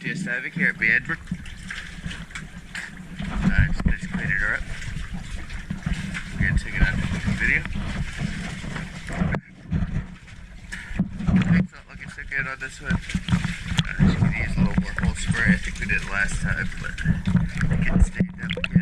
just over here at Meander. Just cleaning her up. We're going to take it out for the video. Things not looking so good on this one. She could use a little more whole spray. I think we did last time, but it getting stained up again.